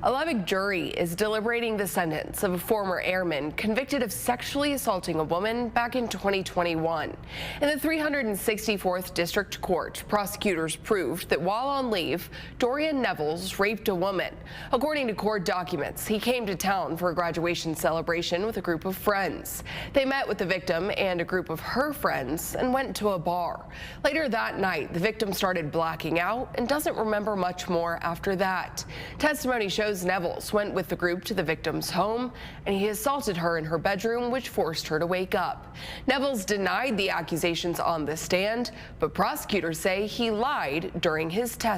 A Lubbock jury is deliberating the sentence of a former airman convicted of sexually assaulting a woman back in 2021. In the 364th District Court, prosecutors proved that while on leave, Dorian Nevels raped a woman. According to court documents, he came to town for a graduation celebration with a group of friends. They met with the victim and a group of her friends and went to a bar. Later that night, the victim started blacking out and doesn't remember much more after that. Testimony shows Nevels went with the group to the victim's home and he assaulted her in her bedroom, which forced her to wake up. Nevels denied the accusations on the stand, but prosecutors say he lied during his testimony.